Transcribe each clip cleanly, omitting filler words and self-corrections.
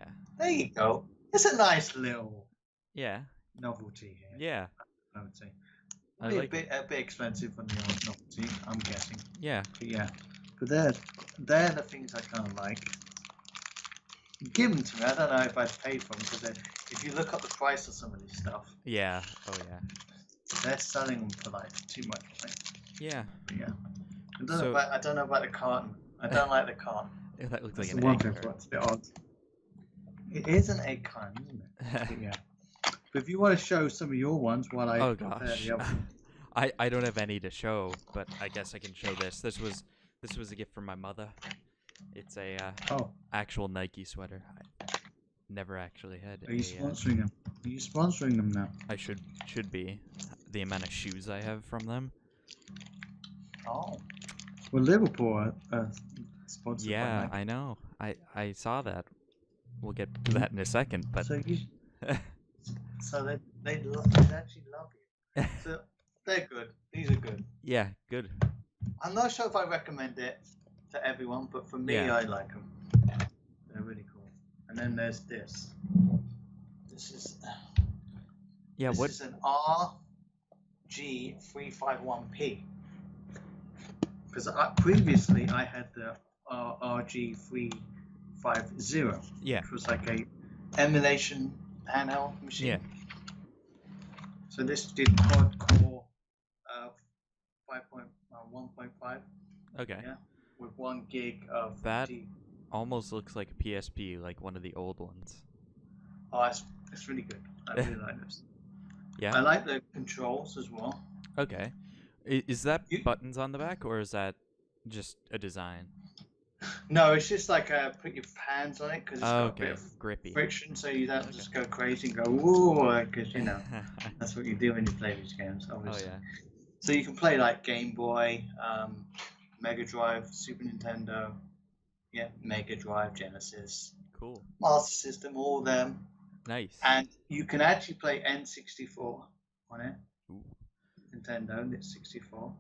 Yeah. There you go. It's a nice little Yeah. novelty here. Yeah. Novelty. I Probably like them. a bit expensive on the old novelty, I'm guessing. Yeah. But yeah. But they're the things I kind of like. Give them to me. I don't know if I'd pay for them because if you look up the price of some of this stuff, Yeah. Oh yeah. they're selling them for like too much. Right? Yeah. But yeah. So I don't know about the carton. I don't like the carton. that looks like That's an the one egg thing carton. that's a bit odd. It is an egg carton, isn't it? But yeah. But if you want to show some of your ones while I Oh compare gosh. the other ones. I don't have any to show, but I guess I can show this. This was a gift from my mother. It's a Oh, actual Nike sweater. I never actually had are you a. sponsoring them? Are you sponsoring them now? I should be. The amount of shoes I have from them. Oh. Well, Liverpool are sponsored by Yeah, Nike. I know. I saw that. We'll get to that in a second, but So they actually love you. So they're good. These are good. yeah, good. I'm not sure if I recommend it to everyone, but for me, Yeah. I like them. They're really cool. And then there's this. This is Yeah, this what? is an RG351P. Because previously I had the RG350, Yeah. which was like a emulation handheld machine. Yeah. So this did quad core 1.5. Okay. Yeah, with 1 gig of That D. almost looks like a PSP, like one of the old ones. Oh, it's really good. I really like this. Yeah. I like the controls as well. Okay. Is that You, buttons on the back, or is that just a design? no, it's just like put your hands on it because it's got a bit Okay, of grippy. friction, so you don't Okay. just go crazy and go whoa, because you know that's what you do when you play these games, Oh obviously. yeah. So you can play like Game Boy, Mega Drive, Super Nintendo, yeah, Mega Drive, Genesis, Cool. Master System, all of them. Nice. And you can actually play N64 on it. Ooh. Nintendo, it's 64.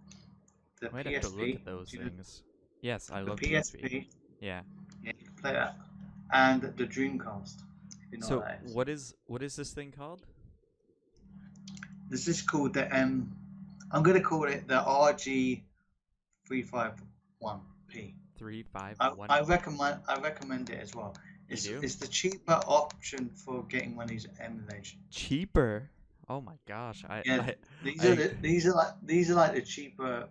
The Might have to look PSP. at those You know, things. Yes, I the love PSP. PSP. Yeah. Yeah, you can play that. And the Dreamcast. If you know So what that is. what is this thing called? This is called the I'm going to call it the RG351P. 351. I recommend it as well. You do? It's the cheaper option for getting one of these emulation. Cheaper. Oh my gosh. Yeah, these are like the cheaper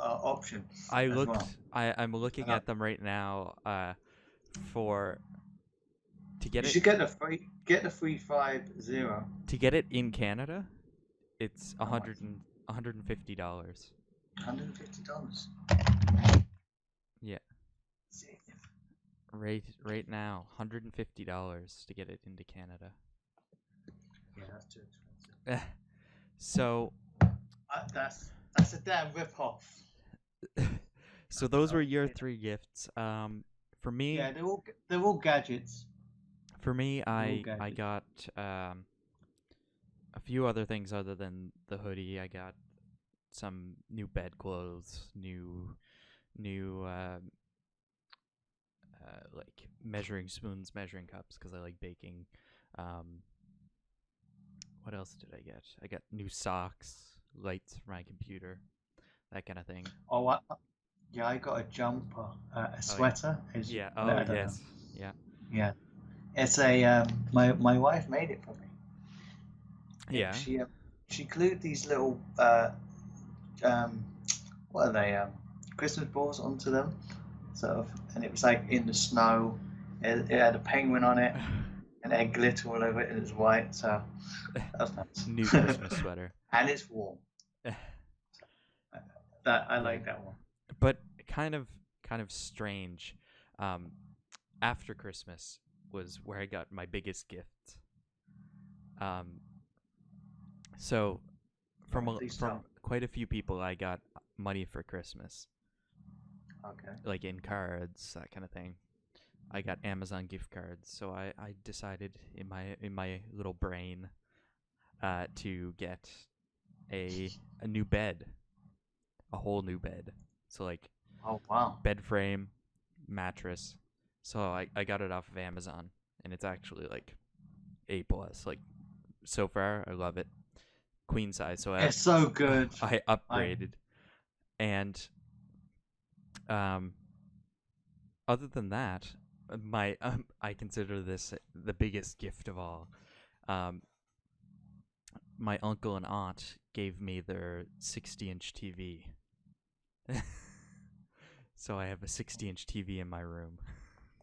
option I as looked well. I'm looking at them right now for to get You it should get the 350. to get it in Canada. It's How much? $150. $150. Yeah. Right now, $150 to get it into Canada. Yeah, that's too expensive. So That's a damn rip-off. so those were your three gifts. For me, Yeah, they're all gadgets. for me, I gadgets. got a few other things other than the hoodie. I got some new bedclothes, new like measuring spoons, measuring cups, because I like baking. What else did I get? I got new socks, lights for my computer, that kind of thing. Oh, yeah, I got a jumper, a Oh yeah, sweater. yeah. I Oh don't know. yes, yeah, Yeah, it's a my wife made it for me. yeah. She glued these little um, what are they Christmas balls onto them, sort of, and it was like in the snow. It had a penguin on it, and it had glitter all over it, and it was white. So that was nice. New Christmas sweater. And it's warm. That I Yeah, like that one. but kind of strange. After Christmas was where I got my biggest gift. So from quite a few people, I got money for Christmas, Okay. like in cards, that kind of thing. I got Amazon gift cards, so I decided in my little brain to get a new bed, a whole new bed. So like Oh wow. bed frame, mattress. So I got it off of Amazon, and it's actually like A+. Like so far, I love it. Queen size, so I It's so good. I I upgraded, and um, other than that, my I consider this the biggest gift of all. Um, my uncle and aunt gave me their 60-inch TV. So I have a 60-inch TV in my room.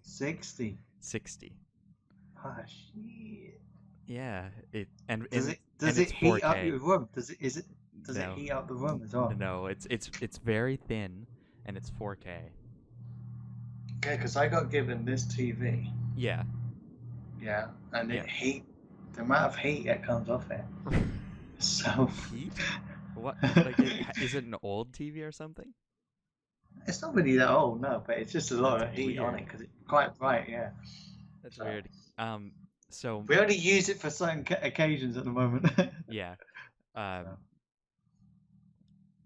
60. 60. Oh shit. Yeah, it and Does and it and does it it's heat up 4K. your room? Does it No, heat up the room as well? no, it's very thin and it's 4K. Okay, because I got given this TV. Yeah, Yeah, and yeah. the amount of heat that comes off it. So Heat? What? Like, is it an old TV or something? it's not really that old, no, but it's just a lot That's of heat on it weird. because it's quite bright. Yeah. That's So weird. So we only use it for certain occasions at the moment. yeah. So,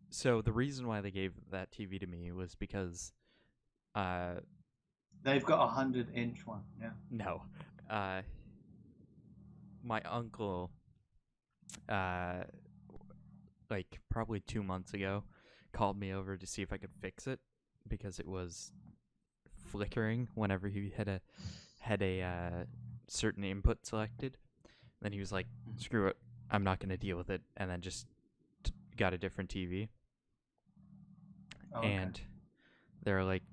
So the reason why they gave that TV to me was because, uh, they've got 100-inch one. Yeah. no, uh, my uncle, uh, like probably 2 months ago, called me over to see if I could fix it because it was flickering whenever he had a certain input selected. Then he was like, "Screw it, I'm not gonna deal with it," and then just got a different TV. Oh, okay. And they're like,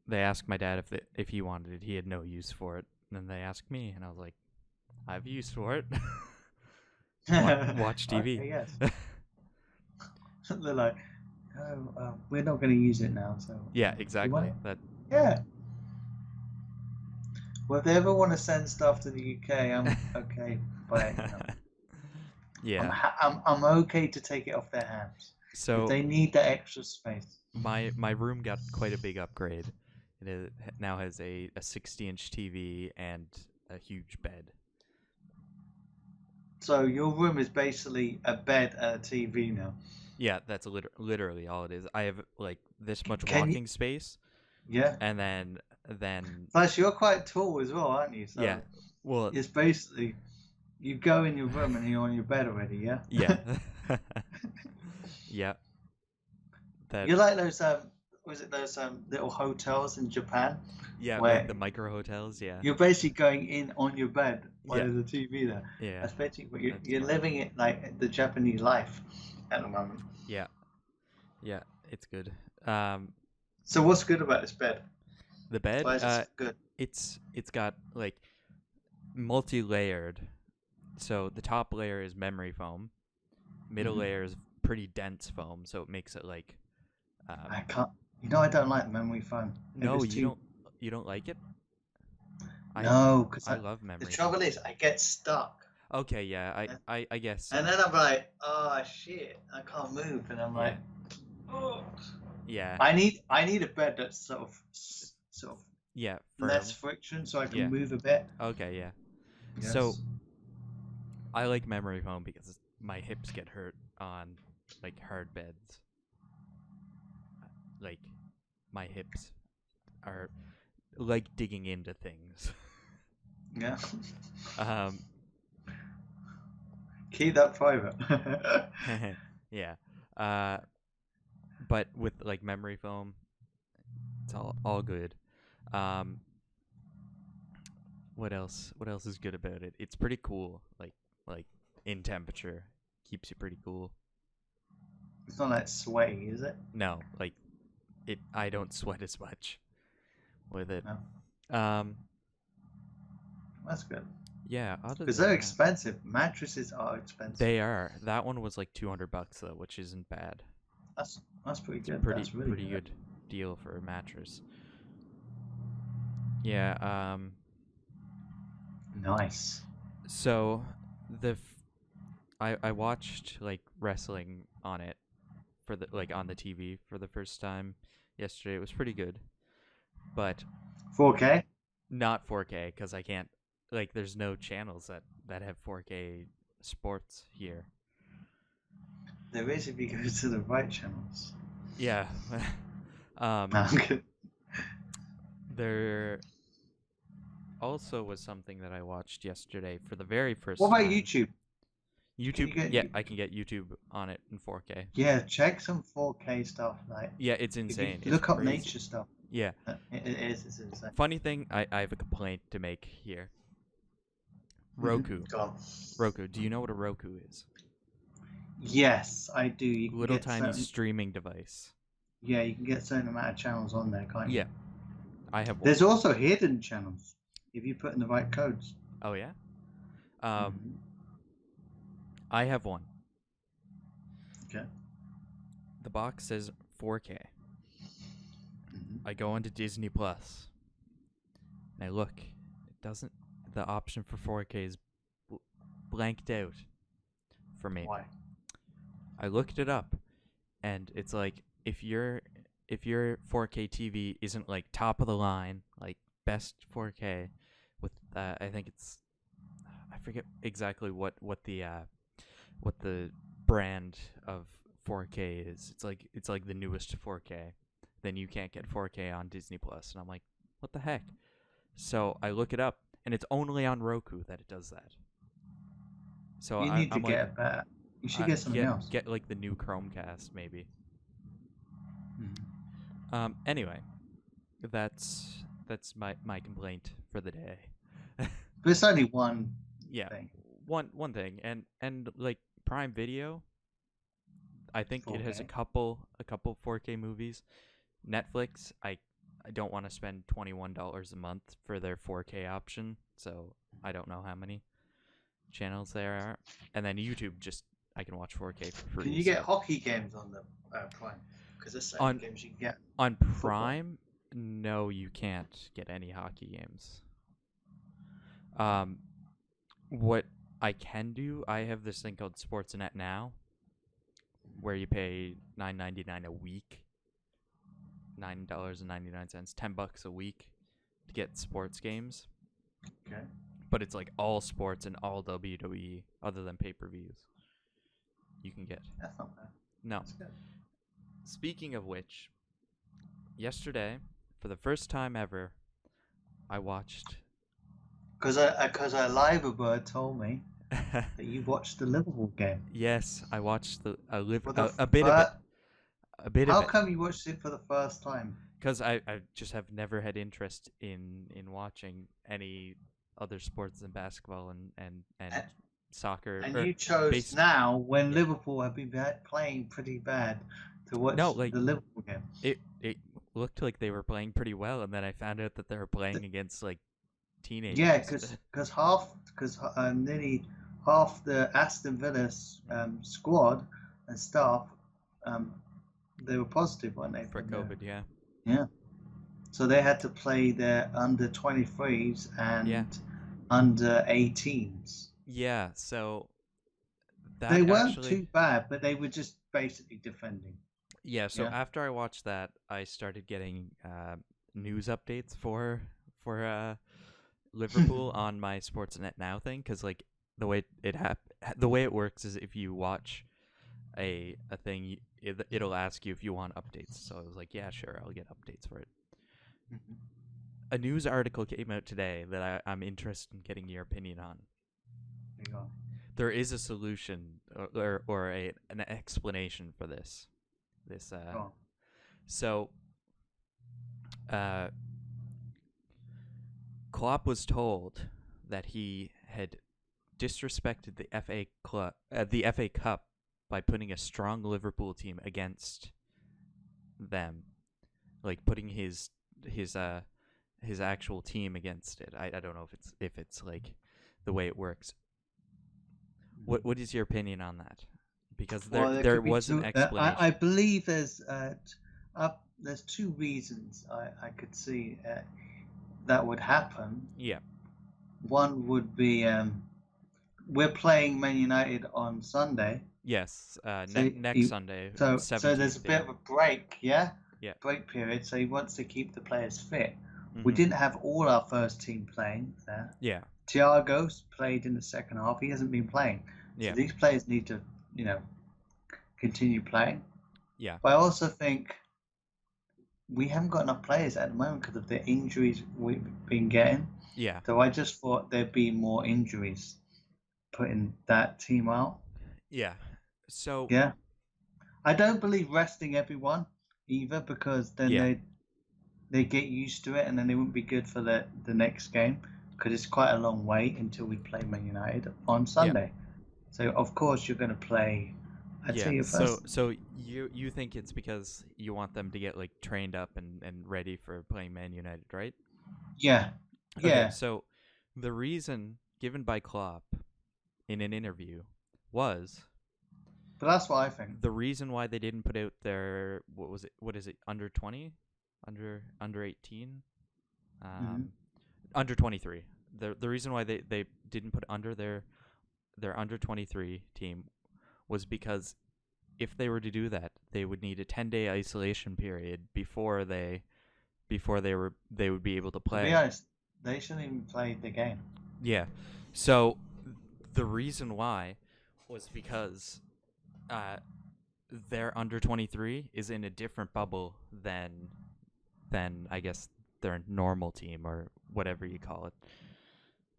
they asked my dad if he wanted it. He had no use for it. And then they asked me, and I was like, "I have use for it. Watch TV." Okay. Yes. They're like, oh, we're not going to use it now. So, Yeah, do you want exactly. it? That. Yeah. Well, if they ever want to send stuff to the UK, I'm okay. But Yeah. I'm okay to take it off their hands if So they need that extra space. my room got quite a big upgrade. Now has a 60-inch TV and a huge bed. So your room is basically a bed and a TV now. Yeah, that's literally all it is. I have like this much Can you? walking space, Yeah. and then Plus, you're quite tall as well, aren't you? yeah. So Well, it's basically you go in your room and you're on your bed already. Yeah. yeah. Yeah. That You're like those was it those little hotels in Japan yeah, like where the micro hotels, yeah. you're basically going in on your bed while Yeah. there's a TV there. Yeah. That's basically what That's you're fun. living it like the Japanese life at the moment. Yeah. Yeah, it's good. Um So what's good about this bed? the bed, Why is it so good? it's got like multi-layered. So the top layer is memory foam, middle Hmm. layer is pretty dense foam, so it makes it like I um can't. You know, I don't like memory foam. If no, it's too you don't like it? I no, because I love the memory foam. trouble is I get stuck, Okay, yeah, and, I guess and so. then I'm like, oh shit, I can't move, and I'm Yeah. like, oh. Yeah. I need a bed that's sort of Yeah, less firm. friction so I can Yeah. move a bit. Okay, yeah. So Yes. I like memory foam because my hips get hurt on like hard beds. Like my hips are like digging into things. Yeah. um Keep that private. yeah. Uh but with like memory foam, it's all good. Um what else? What else is good about it? It's pretty cool. Like in temperature, keeps you pretty cool. It's not that sweaty, is it? No, like it I don't sweat as much with it. No. Um That's good. yeah, other Because than they're that, expensive. Mattresses are expensive. they are. That one was like $200 though, which isn't bad. That's pretty It's a good. That's really pretty good. good deal for a mattress. Yeah, Nice. so the I watched like wrestling on it for the like on the TV for the first time yesterday. It was pretty good, but 4K? not 4K because I can't like there's no channels that have 4K sports here. There is if you go to the right channels. Yeah. No, um I'm good. there also was something that I watched yesterday for the very What first about time. YouTube? Can YouTube, you get yeah, I can get YouTube on it in 4K. yeah, check some 4K stuff. Like Yeah, it's if you insane. It's look up crazy. nature stuff, Yeah. it's insane. Funny thing, I have a complaint to make here. Roku. Go on. Roku. Do you know what a Roku is? Yes, I do. You can Little get tiny certain streaming device. yeah, you can get certain amount of channels on there, can't you? Yeah, I have one. There's also hidden channels if you put in the right codes. Oh yeah. Um, hmm I have one. Okay. The box says 4K. hmm I go into Disney Plus and I look. It doesn't. The option for 4K is blanked out for me. Why? I looked it up, and it's like if your 4K TV isn't like top of the line, like best 4K, with I think it's I forget exactly what the brand of 4K is. It's like the newest 4K. Then you can't get 4K on Disney Plus, and I'm like, what the heck? So I look it up, and it's only on Roku that it does that. So You I, need to I'm like, get a better. You should get something get else. get like the new Chromecast maybe. hmm Anyway, that's my complaint for the day. But it's only one Yeah, thing. one thing, and like Prime Video, I think it has a 4K. couple 4K movies. Netflix, I don't want to spend $21 a month for their 4K option, so I don't know how many channels there are. And then YouTube, just I can watch 4K for Can free. you get So hockey games on the Prime? Because there's certain on games you can get on football. Prime, no, you can't get any hockey games. Um, what I can do, I have this thing called Sportsnet Now, where you pay $9.99 a week, $9.99, $10 a week to get sports games. Okay, But it's like all sports and all WWE other than pay-per-views you can get. that's not bad. No. That's good. Speaking of which, yesterday, for the first time ever, I watched. Because a live bird told me that you watched the Liverpool game. Yes, I watched For the a bit of it, first, a bit of how it, come you watched it for the first time? because I just have never had interest in watching any other sports than basketball and A- soccer And or you chose base. now when Yeah. Liverpool have been playing pretty bad to No, watch like the Liverpool game. it looked like they were playing pretty well, and then I found out that they were playing against like Yeah, teenagers. because nearly half the Aston Villa squad and staff um, they were positive, weren't they? For For the COVID. Yeah, yeah, so they had to play their under 23s yeah, and under 18s. yeah. So They that weren't actually, too bad, but they were just basically defending. yeah. So Yeah. after I watched that, I started getting news updates for Liverpool on my Sportsnet Now thing, because like the way it works is if you watch a thing, it'll ask you if you want updates. So I was like, yeah, sure, I'll get updates for it. A news article came out today that I'm interested in getting your opinion on. There you go. There is a solution or an explanation for this. This Go on. so uh, Klopp was told that he had disrespected the FA Cup by putting a strong Liverpool team against them, like putting his actual team against it. I don't know if it's like the way it works. What is your opinion on that? Because Well, there there could be was an two. I explanation. believe there's two reasons I could see that would happen. Yeah. One would be we're playing Man United on Sunday, Yes. so Next Sunday, so there's a 17th. bit Yeah. of a break, yeah, Yeah. break period. So he wants to keep the players fit. We Mhm. didn't have all our first team playing there. Yeah. Thiago's played in the second half. He hasn't been playing, so Yeah. these players need to, you know, continue playing. Yeah. But I also think we haven't got enough players at the moment because of the injuries we've been getting. Yeah, So I just thought there'd be more injuries putting that team out. yeah. So Yeah. I don't believe resting everyone either because then yeah, they get used to it and then they wouldn't be good for the next game because it's quite a long wait until we play Man United on yeah, Sunday. So of course you're going to play. I'd yeah. say your So first. you think it's because you want them to get like trained up and ready for playing Man United, right? Yeah, Okay, yeah. so the reason given by Klopp in an interview was But that's what I think. the reason why they didn't put out their what is it under 20 under 18 Hmm. um under 23. The reason why they didn't put under their under 23 team was because if they were to do that, they would need a 10-day isolation period before they would be able to To be play. honest, they shouldn't even play the game. Yeah. So the reason why was because uh their under 23 is in a different bubble than I guess their normal team or whatever you call it.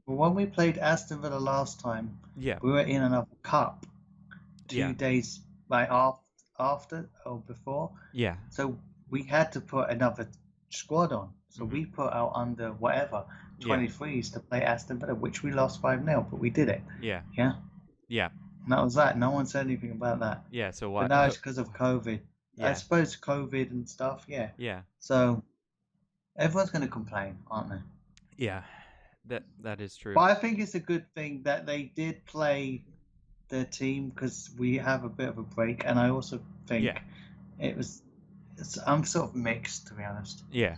But when we played Aston Villa last time, Yeah. we were in another cup Yeah. 2 days after or before. Yeah. So we had to put another squad on. So Mhm. we put out under whatever Yeah. 23s to play Aston Villa, which we lost 5-0, but we did it. Yeah. Yeah. Yeah. And that was that. No one said anything about that. Yeah. So But why now it's because of COVID. I yeah. suppose COVID and stuff, yeah. Yeah. So everyone's going to complain, aren't they? Yeah. That is true. But I think it's a good thing that they did play their team because we have a bit of a break. And I also Yeah. think it was. I'm sort of mixed, to be honest. Yeah.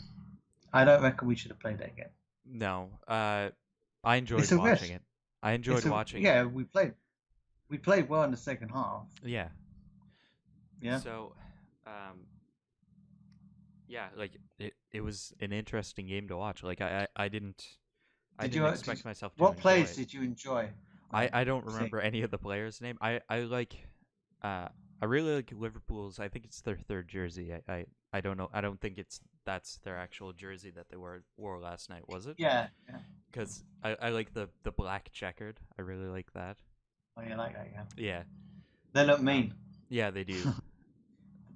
I don't reckon we should have played it again. No. I enjoyed It's a watching risk. it. I enjoyed It's a watching it. yeah. We played well in the second half. Yeah. Yeah. So um yeah, like it was an interesting game to watch. Like I Did didn't you? Did expect myself to what enjoy players it. did you enjoy? I don't Seeing? remember any of the players' name. I like uh I really like Liverpool's. I think it's their third jersey. I don't know. I don't think that's their actual jersey that they wore last night, was it? Yeah. Yeah. Because I like the black checkered. I really like that. Oh, yeah, like that. Yeah. Yeah. They look Um mean. yeah, they do.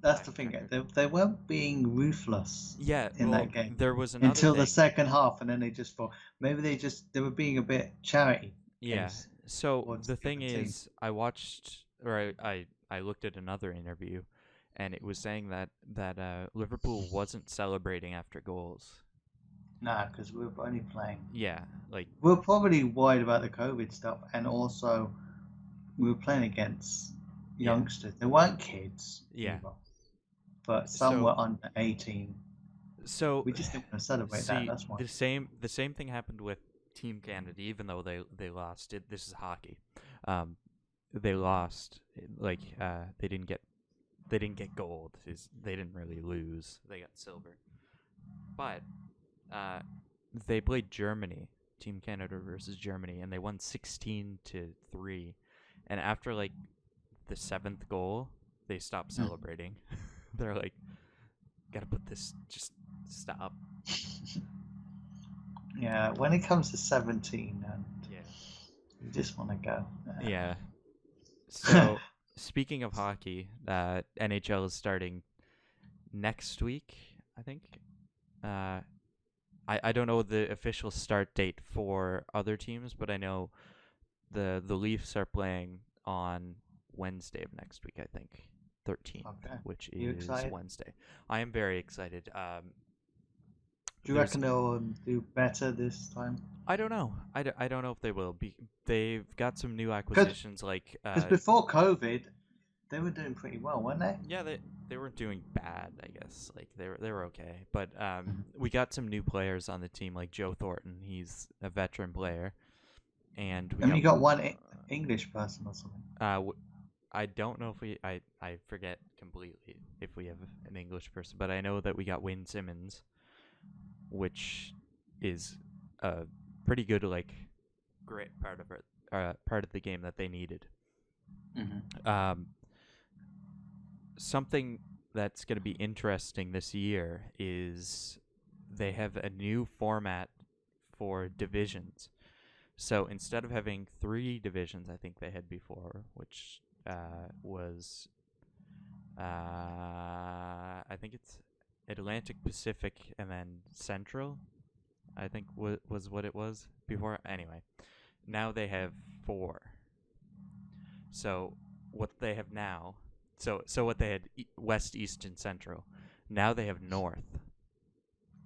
That's Black the thing. checkered. They weren't being ruthless Yeah, in well, that game there was another until the thing. second half, and then they just thought maybe they were being a bit charity Yeah. case So towards the the thing other team. is, I watched or I looked at another interview, and it was saying that Liverpool wasn't celebrating after goals. Nah, because we were only playing. Yeah, like We were probably worried about the COVID stuff, and also we were playing against yeah, youngsters. They weren't kids yeah. either, but some So were under 18. so We just didn't want to celebrate that. see That's why. the same thing happened with Team Canada, even though they lost. This is hockey. Um, they lost. They didn't get gold. They didn't really lose. They got silver, but uh, they played Germany, Team Canada versus Germany, and they won 16-3. And after like the seventh goal, they stopped Mm. celebrating. They're like, gotta put this, just stop. Yeah, when it comes to 17, and Yeah. you just want to go. Yeah. So speaking of hockey, NHL is starting next week, I think. Uh, I don't know the official start date for other teams, but I know the Leafs are playing on Wednesday of next week, I think. 13th, Okay. which You is excited? Wednesday. I am very excited. Do you There's reckon they'll do better this time? I don't know. I don't know if they will be. They've got some new Because acquisitions like before COVID, they were doing pretty well, weren't they? yeah, they weren't doing bad, I guess. Like they were okay. But Mhm. we got some new players on the team like Joe Thornton. He's a veteran player, and we I mean, got you got one English person or something. I don't know if I forget completely if we have an English person, but I know that we got Wayne Simmons, which is a pretty good like great part of the game that they needed. Hmm. Um, something. that's going to be interesting this year is they have a new format for divisions. So instead of having 3 divisions, I think they had before, which was I think it's Atlantic, Pacific, and then Central. I think was what it was before. Anyway, now they have 4. So what they have now, so what they had West, East, and Central. Now they have North.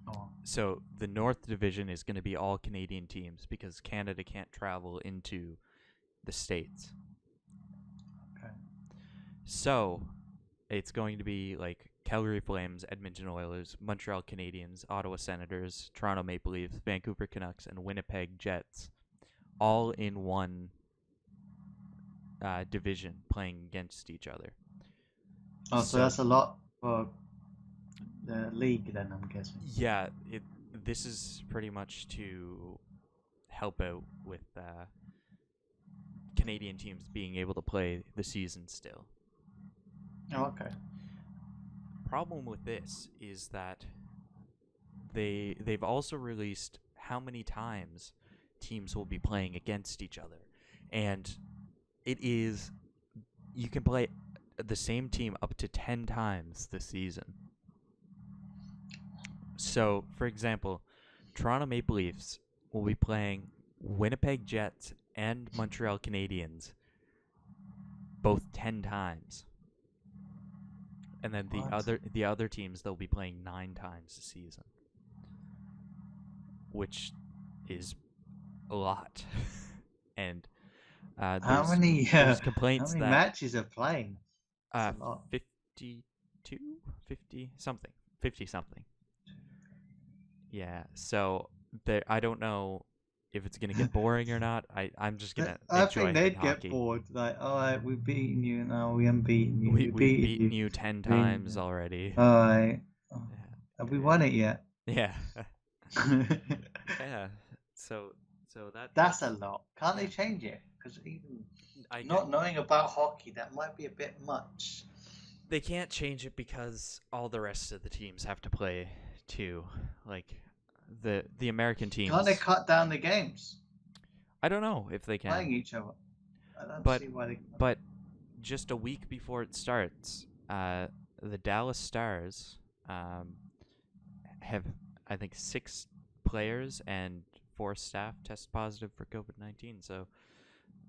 Oh, So the North Division is going to be all Canadian teams because Canada can't travel into the States. okay. So it's going to be like Calgary Flames, Edmonton Oilers, Montreal Canadiens, Ottawa Senators, Toronto Maple Leafs, Vancouver Canucks, and Winnipeg Jets, all in one division playing against each other. Oh, so So that's a lot for the league then, I'm guessing. yeah, this is pretty much to help out with Canadian teams being able to play the season still. Oh, okay. Problem with this is that they've also released how many times teams will be playing against each other, and it is you can play the same team up to 10 times this season. So, for example, Toronto Maple Leafs will be playing Winnipeg Jets and Montreal Canadiens both 10 times. And then What? the other teams they'll be playing 9 times this season, which is a lot. And How there's many there's how complaints many that matches are playing? That's a lot. 52, 50 something, 50 something. Yeah. So there, I don't know if it's gonna get boring or not. I'm just gonna I think enjoy they'd get hockey. bored. Like, all right, we've beaten you. No, we haven't beaten you. We We've we've beaten beaten you. you 10 Beaten times you. already. All right. Oh, have we Yeah. won it yet? Yeah. Yeah. So That's a that's lot. Can't they change it? Because even I get not knowing about hockey, that might be a bit much. they can't change it because all the rest of the teams have to play too. Like the American Can't they teams. cut down the games I don't know if they can. playing each other? I don't But see why they can't. but just a week before it starts, the Dallas Stars have I think 6 players and 4 staff test positive for COVID-19. So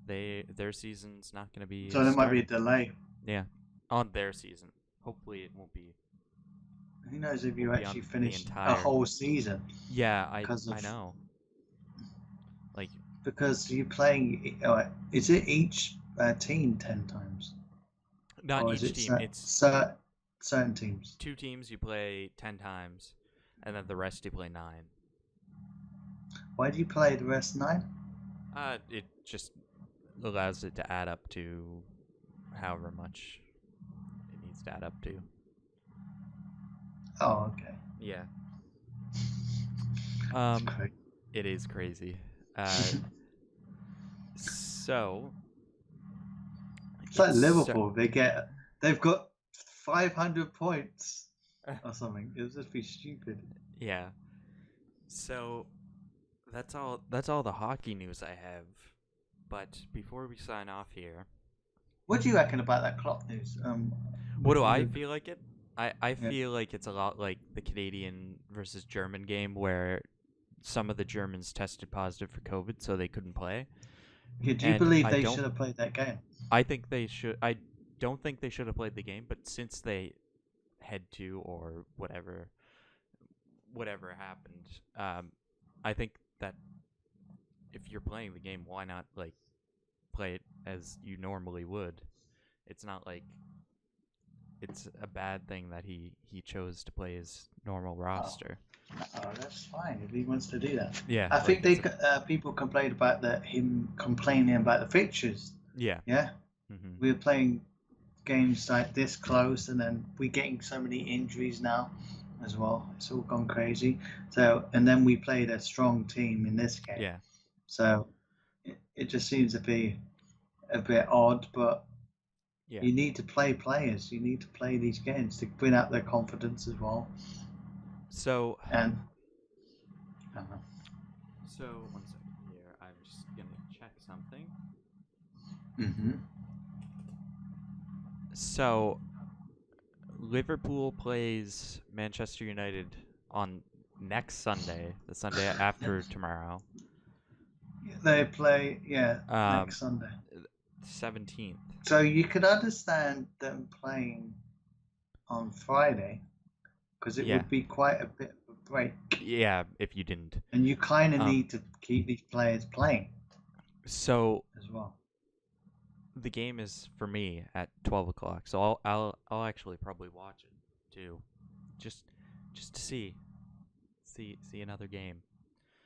their season's not going to be So there might be a starting. delay. Yeah, on their season. Hopefully it Who knows if you won't be actually on the finish a entire. whole season Yeah, because I of know. Like because you're playing. Is it each team 10 times, not or is each it team. It's certain teams? 2 teams you play 10 times, and then the rest you play 9. Why do you play the rest 9? It just allows it to add up to however much it needs to add up to. Oh, okay. Yeah. It's great. It is crazy. Uh, so It's like it's Liverpool. They've got 500 points or something. It'll just be stupid. yeah. So that's all the hockey news I have. But before we sign off here, What do you reckon about that clock news? what do With I the feel like it? I yeah. feel like it's a lot like the Canadian versus German game where some of the Germans tested positive for COVID, so they couldn't play. Yeah, do you And believe they should have played that game? I think they should. I don't think they should have played the game, but since they had to or whatever happened, I think that if you're playing the game, why not like play it as you normally would? It's not like it's a bad thing that he chose to play his normal Oh, roster. oh, that's fine if he wants to do that. Yeah, I like think it's people complained about him complaining about the fixtures. yeah. Yeah, Hmm. we were playing games like this close, and then we're getting so many injuries now as well. It's all gone crazy. So, and then we played a strong team in this game. Yeah. So it just seems to be a bit odd, but Yeah. You need to play players. You need to play these games to bring out their confidence as well. So, And uh, so one second here. I'm just gonna check something. hmm So, Liverpool plays Manchester United on next Sunday, the Sunday after tomorrow, they play, yeah, um, next Sunday. 17th. So you could understand them playing on Friday because it Yeah, would be quite a bit of a break, yeah. If you didn't, and you kind of um, need to keep these players playing so as well. the game is for me at 12 o'clock. So I'll actually probably watch it too, just just to see another game.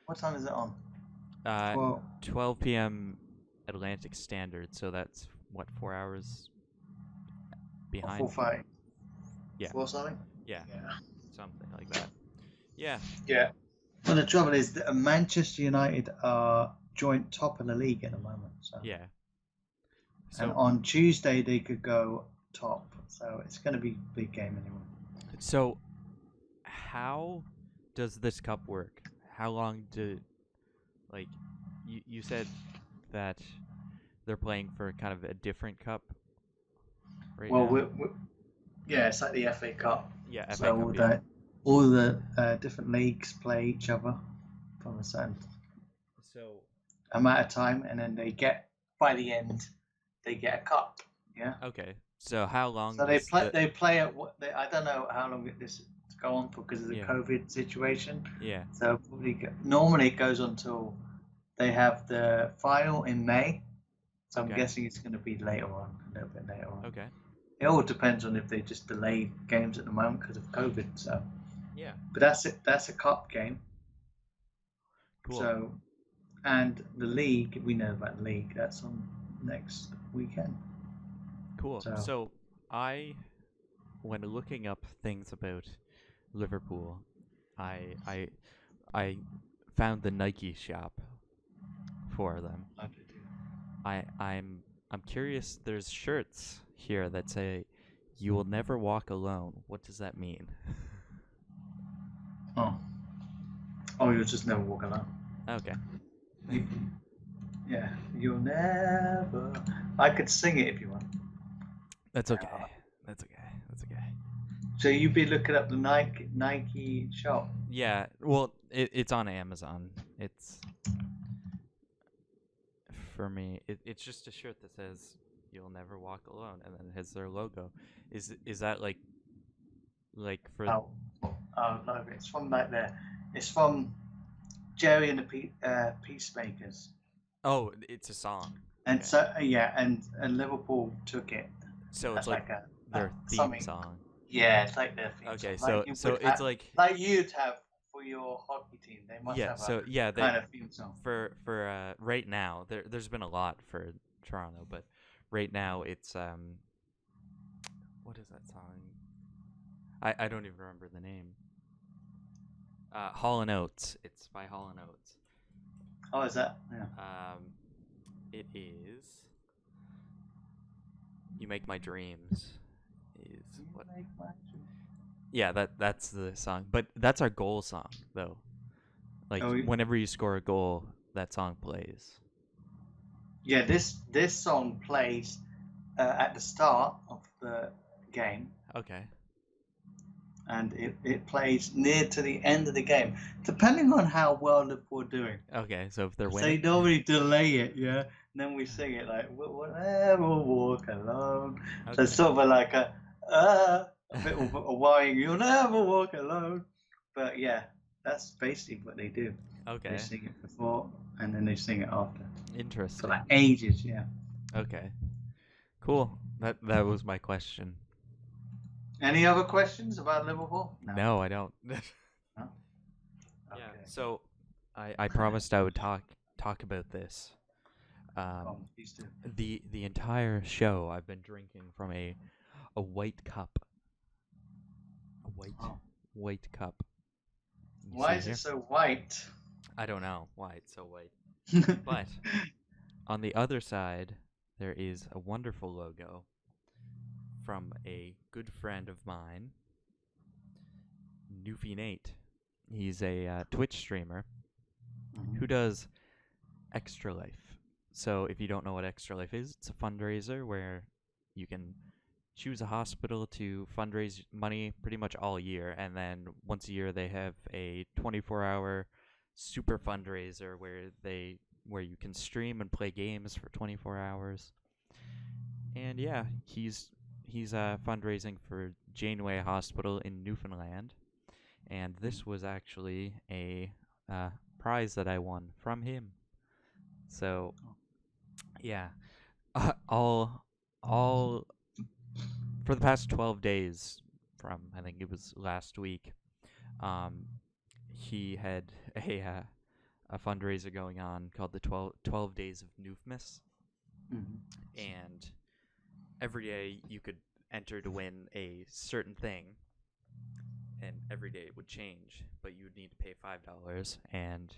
What time is it on? Uh, 12 12 p.m. Atlantic Standard. So that's what 4 hours or behind. 4:30? Yeah, 4 something? yeah, Yeah. something like that. Yeah. Yeah. Well, the trouble is that Manchester United are joint top of the league at the moment. So, Yeah. and So on Tuesday they could go top. So it's going to be a big game anyway. so how does this cup work? How long do like you said that they're playing for kind of a different cup right Well, now? yeah, it's like the FA Cup. Yeah, FA So Cup, yeah. all the different leagues play each other from a certain So amount of time, and then they get by the end they get a cup. Yeah. okay. So how long So does the they play at what they, I don't know how long this is go on for because of the yeah, COVID situation. yeah, So probably normally it goes until they have the final in May. So I'm okay. guessing it's going to be later on, a little bit later on. Okay. It all depends on if they just delay games at the moment because of COVID. So, Yeah. but that's it. That's a cup game. Cool. So, and the league, we know about the league. That's on next weekend. Cool. So, So I when looking up things about Liverpool, I I I found the Nike shop for them. I'm curious. There's shirts here that say, "You will never walk alone." What does that mean? oh, oh, you'll just never walk alone. Okay, You, yeah, you'll never. I could sing it if you want. that's okay. That's okay. That's okay. So you'd be looking up the Nike shop. Yeah. Well, it's on Amazon. It's for me. It's just a shirt that says, "You'll never walk alone," and then it has their logo. Is that like for? Oh, oh no, it's from like there. It's from Jerry and the Peacemakers. Oh, it's a song. And Okay. so yeah, and Liverpool took it So it's as like like a their theme something. song. Yeah, it's like their theme Okay, song, like so you so would it's have, like like you'd have for your hockey team. They must yeah, have a so yeah, they kind of theme song. for right now there's been a lot for Toronto, but right now it's what is that song? I don't even remember the name. Hall and Oates. It's by Hall and Oates. Oh, is that? Yeah. It is You Make My Dreams is You what? make my dream. Yeah, that's the song. But that's our goal song though. Like Oh, whenever you score a goal, that song plays. yeah. This song plays at the start of the game, Okay. and it plays near to the end of the game, depending on how well Liverpool are doing. Okay, so if they're They winning, normally delay it, yeah. And then we sing it like "We'll never walk alone." So it's okay. sort of like a bit of a worrying. You'll never walk alone. But yeah, that's basically what they do. They Okay. sing it before and then they sing it after for like Interesting. ages. Yeah. Okay. Cool. That was my question. Any other questions about Liverpool? No. No, I don't. No. Yeah. Okay. So I promised I would talk about this. Oh, Um please do. the entire show I've been drinking from a white cup. A Oh. white cup. You Why see is it here? so white? I don't know why it's so white. But on the other side there is a wonderful logo from a good friend of mine, Newfie Nate. He's a Twitch streamer who Mm-hmm. does Extra Life. So if you don't know what Extra Life is, it's a fundraiser where you can choose a hospital to fundraise money pretty much all year, and then once a year they have a 24-hour super fundraiser where you can stream and play games for 24 hours. And yeah, he's fundraising for Janeway Hospital in Newfoundland, and this was actually a uh, prize that I won from him. So yeah, all all for the past 12 days, from I think it was last week, um, he had a fundraiser going on called the 12 Days of Noofmas, Mm-hmm. and every day you could enter to win a certain thing, and every day it would change, but you would need to pay $5, and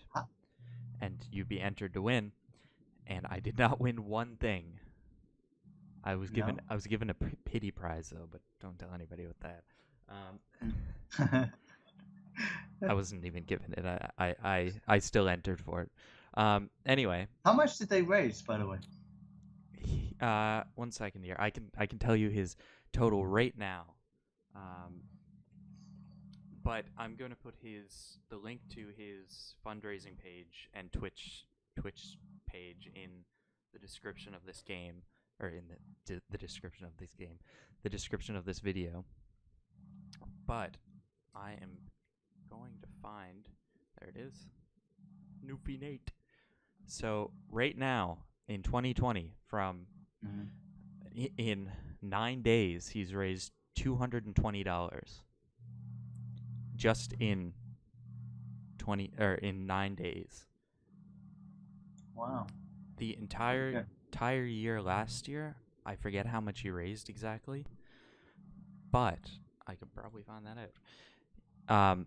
you'd be entered to win. And I did not win one thing. No. I was given a pity prize though, but don't tell anybody what that. Um, Mm. I wasn't even given it. I still entered for it. Anyway, How much did they raise, by the way? 1 second here. I can tell you his total right now. Um, but I'm going to put the link to his fundraising page and Twitch page in the description of this game, or in the description of this game, the description of this video. But I am going to find, there it is, Noopy Nate. So right now in 2020, from Mm-hmm. in 9 days, he's raised $220 just in 9 days. Wow. The Pretty good. entire year last year, I forget how much he raised exactly, but I could probably find that out.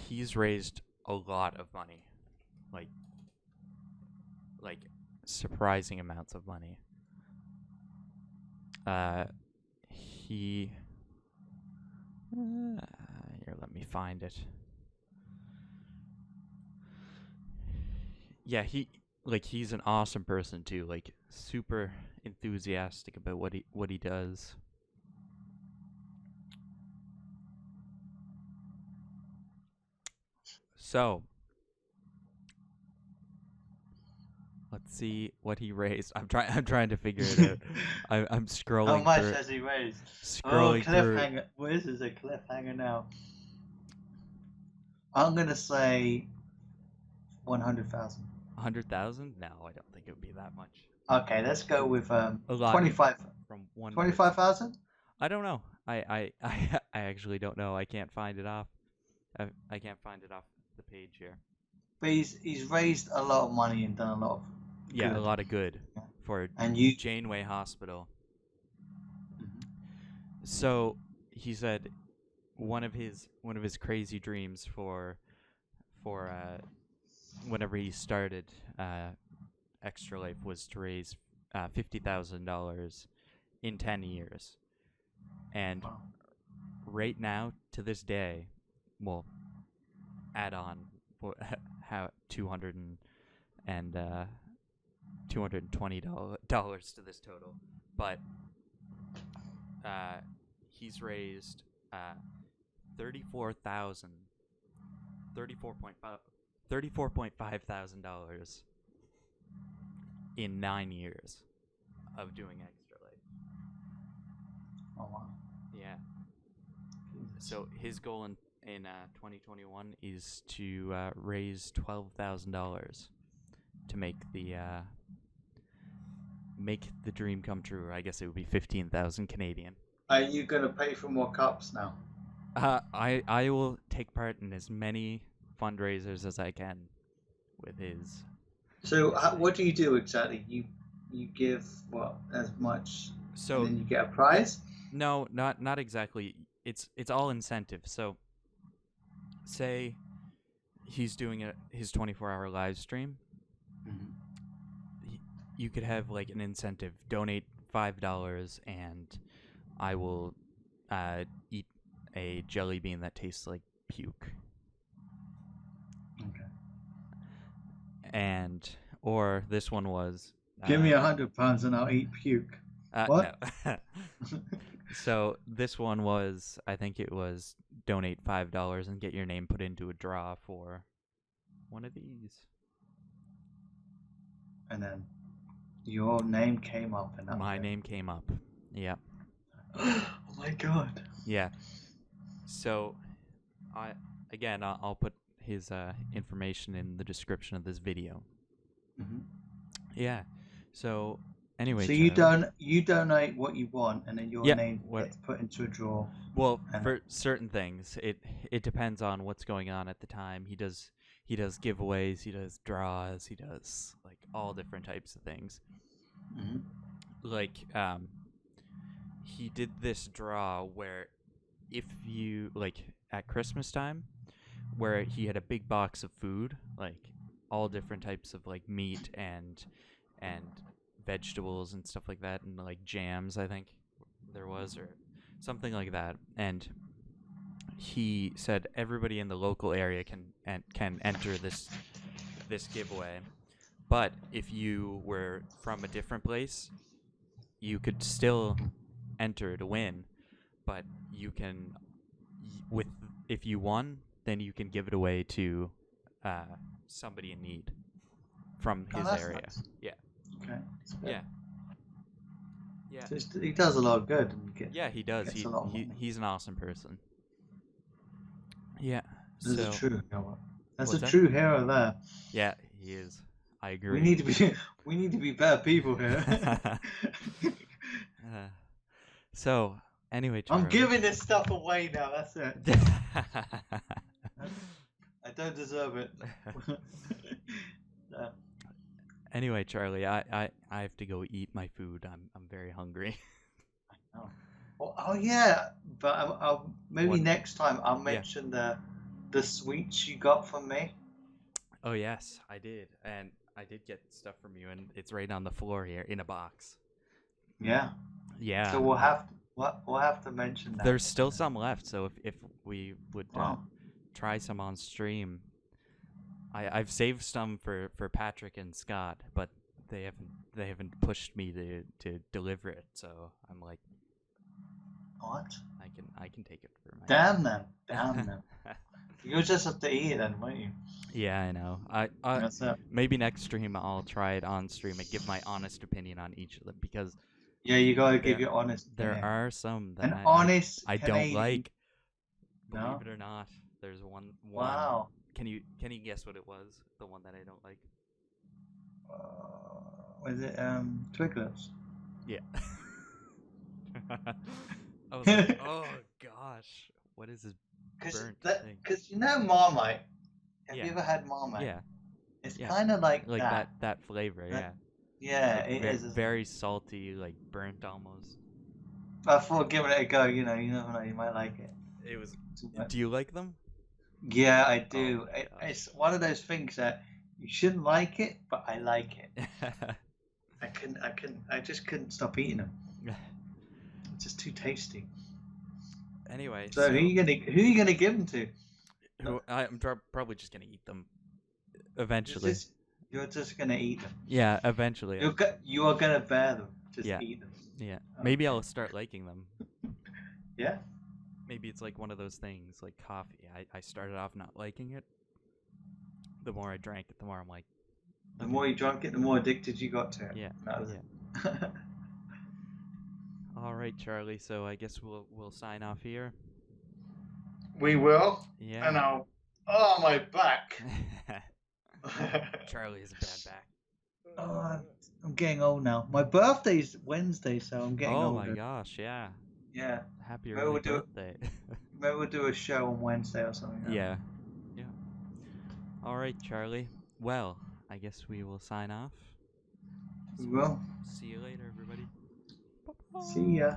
He's raised a lot of money, like like surprising amounts of money. He here, let me find it. Yeah, he's an awesome person too, like super enthusiastic about what he does. So, let's see what he raised. I'm trying to figure it out. I'm How scrolling much through has he raised? Oh, scrolling through cliffhanger. Well, this is a cliffhanger now. I'm gonna say 100,000. 100,000. No, I don't think it would be that much. Okay, let's go with A lot 25. from one person. 25,000? I don't know. I actually don't know. I can't find it off. I can't find it off the page here. But he's raised a lot of money and done a lot of Yeah, a good. lot of good Yeah. for And you. Janeway Hospital. Mhm. So he said one of his crazy dreams for whenever he started Extra Life was to raise $50,000 in 10 years, and Wow. right now to this day, well, add on for how 220 dollars to this total, but uh, he's raised uh, 34,000 $34.5 thousand dollars in 9 years of doing Extra Life. Oh, wow. Yeah. Jesus. So his goal in 2021 is to raise $12,000 to make the dream come true. I guess it would be 15,000 Canadian. Are you going to pay for more cups now? I will take part in as many fundraisers as I can with So, his thing. what do you do exactly? You give what as much, and So then you get a prize. no, not exactly. It's all incentive. So say he's doing his 24-hour live stream. Mm-hmm. You could have like an incentive: donate $5 and I will eat a jelly bean that tastes like puke. Okay. And or this one was Give me uh, £100 and I'll eat puke. no. What? So this one was, I think it was donate $5 and get your name put into a draw for one of these. And then your name came up, and that was My it. name came up. Yeah. Oh my god. Yeah. So I I'll put his information in the description of this video. Hmm. Yeah. So anyway, So you Charlie. don't you donate what you want, and then your Yeah. name What? gets put into a drawer. Well, And for certain things, it depends on what's going on at the time. He does giveaways, he does draws, he does like all different types of things. Mhm. Like he did this draw where if you like at Christmas time where he had a big box of food, like all different types of like meat and vegetables and stuff like that, and like jams, I think there was, or something like that. And he said everybody in the local area can enter this giveaway. But if you were from a different place, you could still enter to win, but you can with if you won, then you can give it away to somebody in need from Oh, his that's area. nice. Yeah. Okay, that's good. Yeah. Yeah. So he does a lot of good and Yeah, he does. gets a lot of money. He's an awesome person. Yeah. There's a So, true hero. That's a what's that? true hero there. Yeah, he is. I We agree. need to be we need to be better people here. So, anyway, I'm Charlie. giving this stuff away now. That's it. I don't deserve it. No. Anyway, Charlie, I have to go eat my food. I'm very hungry. Oh. Oh yeah, but I'll maybe One. next time I'll Yeah. mention the sweets you got from me. Oh yes, I did, and I did get stuff from you, and it's right on the floor here in a box. Yeah. Yeah. So we'll have to mention that. There's still some left, so if we would Wow. try some on stream, I've saved some for Patrick and Scott, but they haven't pushed me to deliver it, so I'm like, What? I can take it for myself. Damn them. Damn them. You'll just have to eat it then, won't you? Yeah, I know. I That's it. maybe next stream I'll try it on stream and give my honest opinion on each of them, because Yeah, you gotta give there your honest there opinion. are some that An honest I don't Canadian. like. Believe No? it or not, there's one. Wow. Can you guess what it was? The one that I don't like. Was it Twiglets? Yeah. I was like, oh gosh, what is this burnt thing? Because you know Marmite. Have Yeah. you ever had Marmite? Yeah, It's yeah. kind of like Like that. that flavor. Yeah. Yeah, Like it is. very salty, like burnt almost. I thought giving it a go. You never know. You might like it. It was. Do you like them? Yeah, I Oh do. my gosh. It's one of those things that you shouldn't like it, but I like it. I just couldn't stop eating them. It's just too tasty. Anyway, So who you gonna give them to? I'm probably just gonna eat them eventually. You're just gonna eat them. Yeah, eventually. You are gonna bear them. Just Yeah. eat them. Yeah. Maybe I'll start liking them. Yeah. Maybe it's like one of those things, like coffee. I started off not liking it. The more I drank it, the more I'm like. The more you drank it, the more addicted you got to it. Yeah. Yeah. All right, Charlie. So I guess we'll sign off here. We will. Yeah. And oh, my back. Charlie has a bad back. Oh, I'm getting old now. My birthday's Wednesday, so I'm getting older. Oh my gosh, yeah. Yeah. Happy Maybe early we'll do birthday. Maybe we'll do a show on Wednesday or something. Yeah. Yeah. All right, Charlie. Well, I guess we will sign off. We will. See you later, everybody. See ya.